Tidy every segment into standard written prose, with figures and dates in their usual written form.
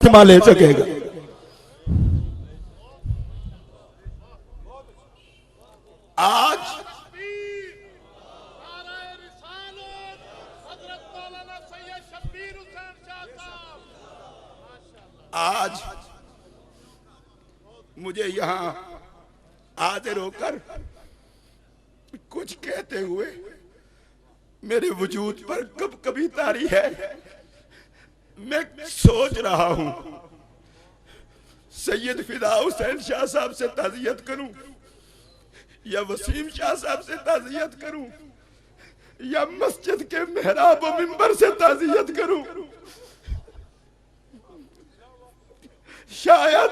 खात्मा ले सकेगा। आज आज मुझे यहां हाजिर होकर कुछ कहते हुए मेरे वजूद पर कब कभी तारी है। मैं सोच रहा हूं सैयद फिदा हुसैन शाह साहब से ताज़ियत करूं या वसीम शाह साहब से ताज़ियत करूं या मस्जिद के मेहराब व मिंबर से ताज़ियत करूं। शायद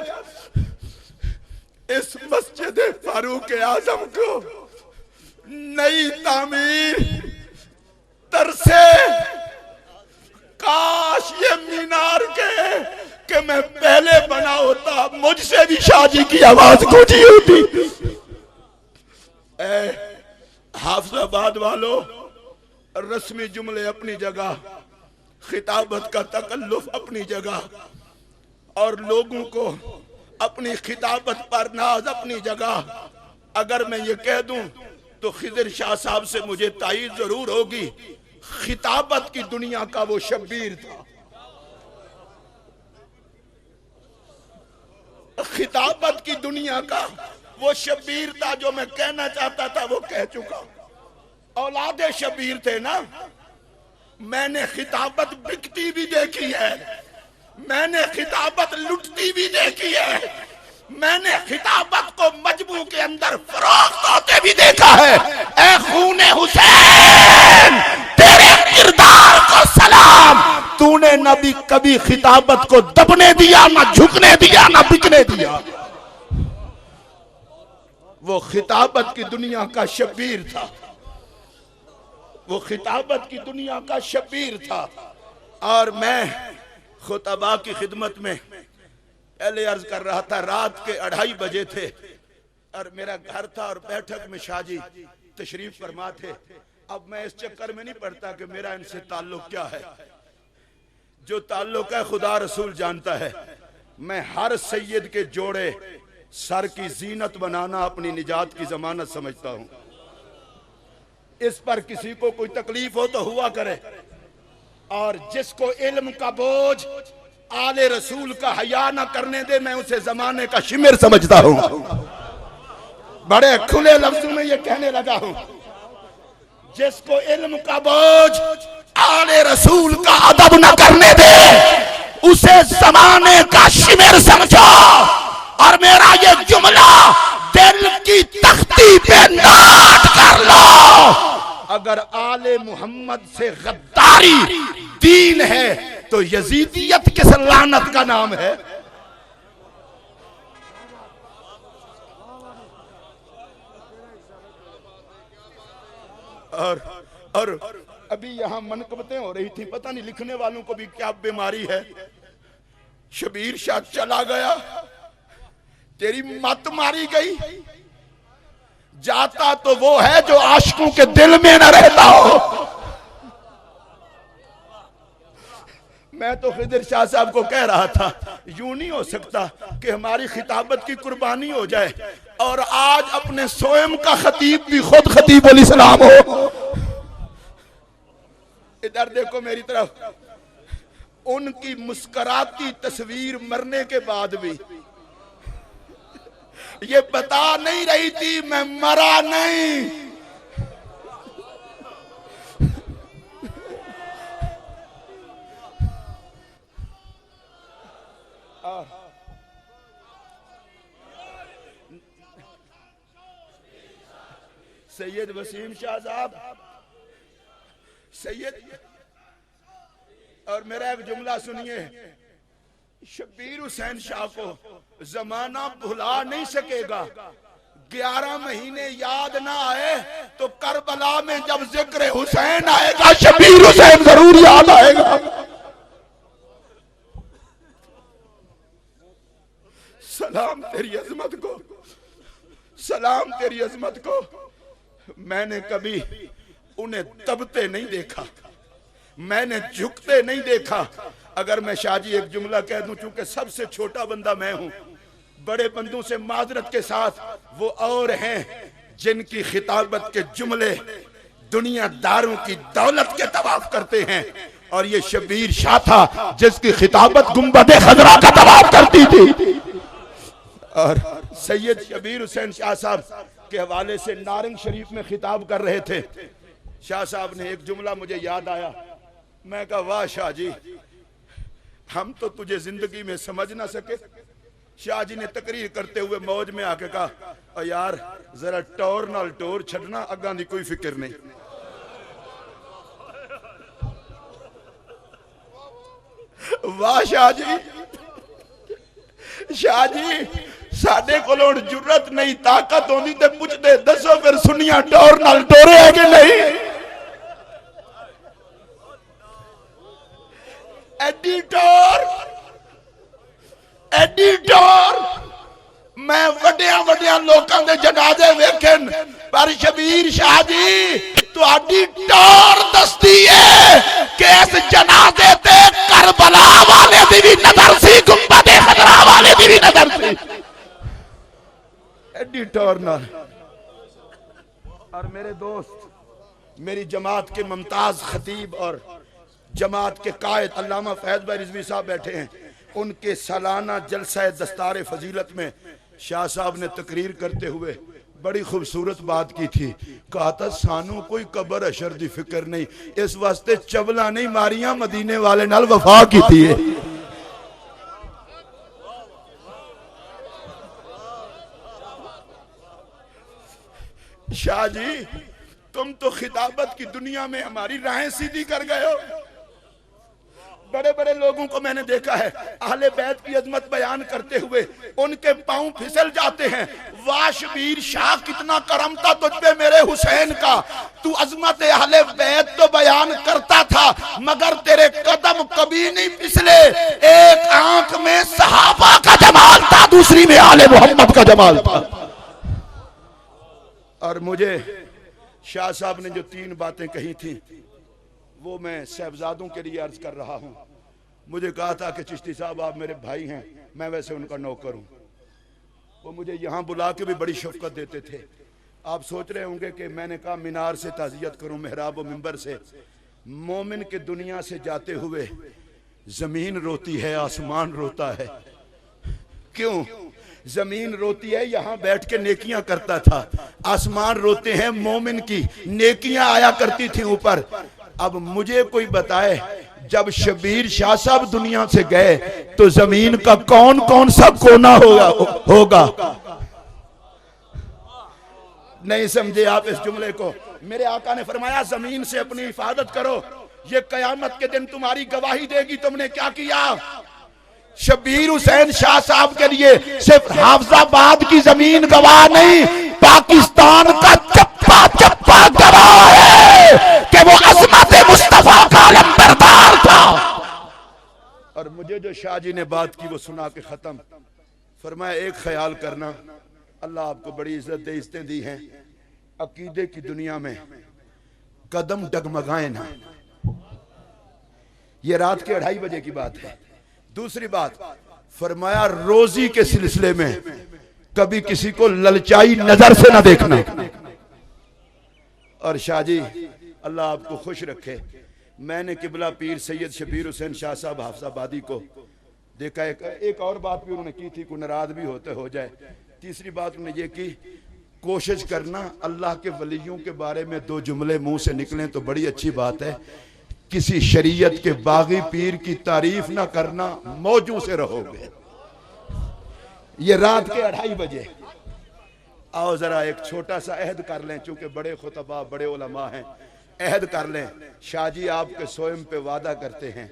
इस मस्जिद फारूक आजम को नई तामीर तरसे काश ये मीनार के मैं पहले बना होता, मुझसे भी शाहजी की आवाज गूंजी होती। हाफिजाबाद वालों, रस्मी जुमले अपनी जगह, खिताबत का तकल्लुफ अपनी जगह और लोगों को अपनी खिताबत पर नाज अपनी जगह। अगर मैं ये कह दूं तो खिजर शाह साहब से मुझे तायीद जरूर होगी। खिताबत की दुनिया का वो शब्बीर था, खिताबत की दुनिया का वो शब्बीर था। जो मैं कहना चाहता था वो कह चुका। औलादे शब्बीर थे ना। मैंने खिताबत बिकती भी देखी है, मैंने खिताबत लुटती भी देखी है, मैंने खिताबत को मजमू के अंदर फरोख्त होते भी देखा है। ए खूने हुसैन, तेरे किरदार को सलाम। तूने नबी कभी खिताबत को दबने दिया, ना झुकने दिया, ना बिकने दिया। वो खिताबत की दुनिया का शब्बीर था, वो खिताबत की दुनिया का शब्बीर था। और मैं खुतबा की खिदमत में पहले अर्ज कर रहा था, रात के 2:30 बजे थे और मेरा घर था और बैठक में शाहजी तशरीफ फरमा थे। अब मैं इस चक्कर में नहीं पड़ता कि मेरा इनसे ताल्लुक क्या है। जो ताल्लुक है खुदा रसूल जानता है। मैं हर सैयद के जोड़े सर की जीनत बनाना अपनी निजात की जमानत समझता हूं। इस पर किसी को कोई तकलीफ हो तो हुआ करे, और जिसको इल्म का बोझ आले रसूल का हया न करने दे, मैं उसे जमाने का शिमिर समझता हूं। बड़े खुले लफ्जों में ये कहने लगा हूं, जिसको इल्म का बोझ आले रसूल का अदब न करने दे, उसे जमाने का शिमिर समझो। और मेरा ये जुमला दिल की तख्ती पे नोट कर लो। अगर आले मोहम्मद से गद्दारी दीन है तो यजीदियत किस लानत का नाम है। और अभी यहां मनकबतें हो रही थी, पता नहीं लिखने वालों को भी क्या बीमारी है। शबीर शाह चला गया, तेरी मत मारी गई। जाता तो वो है जो आशिकों के दिल में न रहता हो। मैं तो खिजर शाह साहब को कह रहा था, यूं नहीं हो सकता कि हमारी खिताबत की कुर्बानी हो जाए और आज अपने स्वयं का खतीब भी खुद खतीबुल इस्लाम हो। इधर देखो मेरी तरफ, उनकी मुस्कुराती तस्वीर मरने के बाद भी ये बता नहीं रही थी मैं मरा नहीं। सैयद वसीम शाह साहब, सैयद, और मेरा एक जुमला सुनिए, शब्बीर हुसैन शाह को जमाना भुला नहीं सकेगा। 11 महीने याद ना आए तो करबला में जब जिक्र हुसैन आएगा, शब्बीर हुसैन जरूर याद आएगा। सलाम तेरी अजमत को, सलाम तेरी अजमत को। मैंने कभी उन्हें दबते नहीं देखा, मैंने झुकते नहीं देखा। अगर मैं शाहजी एक जुमला कह दूं, चूंकि सबसे छोटा बंदा मैं हूं, बड़े बंदों से माजरत के साथ वो और हैं जिनकी खिताबत के जुमले दुनियादारों की दौलत के तवाफ करते हैं, और ये शबीर शाह था जिसकी खिताबत गुंबदे खजरा का तवाफ करती थी। और सैयद शबीर हुसैन शाह साहब के हवाले से नारंग शरीफ में खिताब कर रहे थे। शाह साहब ने एक जुमला मुझे याद आया। मैं कहा, वाह शाह जी, हम तो तुझे जिंदगी में समझ ना सके। शाह जी ने तकरीर करते हुए मौज में आके कहा, यार जरा टोर नाल टोर छड़ना, अगा दी कोई फिक्र नहीं। वाह शाह जी, शाह जी साडे कोलों जुर्रत नहीं, ताकत होंदी ते पुछदे, दसो फिर सुनिया टोर नाल टोरे है कि नहीं। एडिटर मैं वड्डिया वड्डिया लोगों के जनाजे वेखन, पर शबीर शाह जी तुहाडी टोर दसदी है कि इस जनाजे ते करबला वाले दी भी नजर सी, गुंबदे खजरा वाले दी भी नजर सी। एडिटर ना। और मेरे दोस्त, मेरी जमात के मुमताज खतीब और जमात के कायद अल्लामा फैज भाई रिजवी साहब बैठे हैं, उनके सालाना जलसा दस्तार फजीलत में शाह साहब ने तकरीर करते हुए बड़ी खूबसूरत बात की थी। कहा था, सानू कोई कबर अशर दी फिक्र नहीं, इस वास्ते चबला नहीं मारिया, मदीने वाले नाल वफा की थी। शाह जी तुम तो खिताबत की दुनिया में हमारी राहें सीधी कर गए हो। बड़े बड़े लोगों को मैंने देखा है अहले बैत की अजमत बयान करते हुए उनके पांव फिसल जाते हैं। वाह शबीर शाह, कितना करम था तुझ पे मेरे हुसैन का, तू अजमत अहले बैत तो बयान करता था मगर तेरे कदम कभी नहीं फिसले। एक आंख में सहाबा का जमाल था, दूसरी में आले मोहम्मद का जमाल था। और मुझे शाह साहब ने जो 3 बातें कही थी वो मैं साहबजादों के लिए अर्ज कर रहा हूं। मुझे कहा था कि चिश्ती साहब आप मेरे भाई हैं, मैं वैसे उनका नौकर हूं। वो मुझे यहां बुला के भी बड़ी शफकत देते थे। आप सोच रहे होंगे कि मैंने कहा मीनार से ताज़ियत करूं, मेहराब व मिंबर से। मोमिन के दुनिया से जाते हुए जमीन रोती है, आसमान रोता है। क्यों? जमीन रोती है, यहां बैठ के नेकियां करता था। आसमान रोते हैं, मोमिन की नेकियां आया करती थी ऊपर। अब मुझे कोई बताए, जब शबीर शाह साहब दुनिया से गए तो जमीन का कौन कौन सा कोना होगा? नहीं समझे आप इस जुमले को। मेरे आका ने फरमाया, जमीन से अपनी हिफाजत करो, ये कयामत के दिन तुम्हारी गवाही देगी तुमने क्या किया। शबीर हुसैन शाह साहब के लिए सिर्फ हाफजाबाद की जमीन गवाह नहीं, पाकिस्तान का चप्पा चप्पा गवाह है कि वो अज़मत मुस्तफा का अलमबरदार था। और मुझे जो शाह जी ने बात की वो सुना के खत्म। फरमाया, एक ख्याल करना, अल्लाह आपको बड़ी इज्जत दे, इज्जतें दी हैं, अकीदे की दुनिया में कदम डगमगाए ना। ये रात के 2:30 बजे की बात है। दूसरी बात, फरमाया रोजी के सिलसिले में कभी किसी को ललचाई नजर से ना देखना। और शाह जी अल्लाह आपको खुश रखे, मैंने किबला पीर सैयद शबीर हुसैन शाह साहब हाफजाबादी को देखा। एक और बात भी उन्होंने की थी, को नाराज भी होते हो जाए। तीसरी बात उन्होंने ये की, कोशिश करना अल्लाह के वलियों के बारे में 2 जुमले मुंह से निकलें तो बड़ी अच्छी बात है। किसी शरीयत के बागी पीर की तारीफ ना करना, मौजू से रहोगे। ये रात के 2:30 बजे। आओ जरा एक छोटा सा अहद कर लें, चूंकि बड़े खुतबा बड़े उलमा हैं, अहद कर लें। शाह जी आपके सोयम पे वादा करते हैं,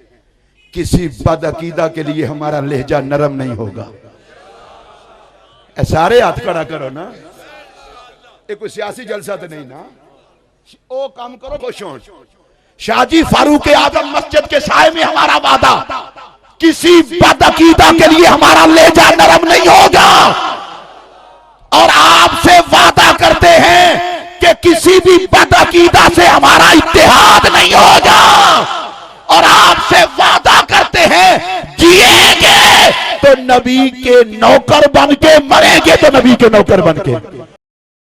किसी बदअकीदा के लिए हमारा लहजा नरम नहीं होगा। सारे हाथ खड़ा करो ना, ये कोई सियासी जलसा तो नहीं ना। ओ काम करो खुश हो। शाहजी फारूक आजम मस्जिद के साए में हमारा वादा, किसी बदअकीदा के लिए हमारा लहजा नरम नहीं होगा। और आपसे वादा करते हैं कि किसी भी बदअकीदा से हमारा इत्तेहाद नहीं होगा। और आपसे वादा करते हैं नबी के नौकर बन के, मरेंगे तो नबी के नौकर बन के।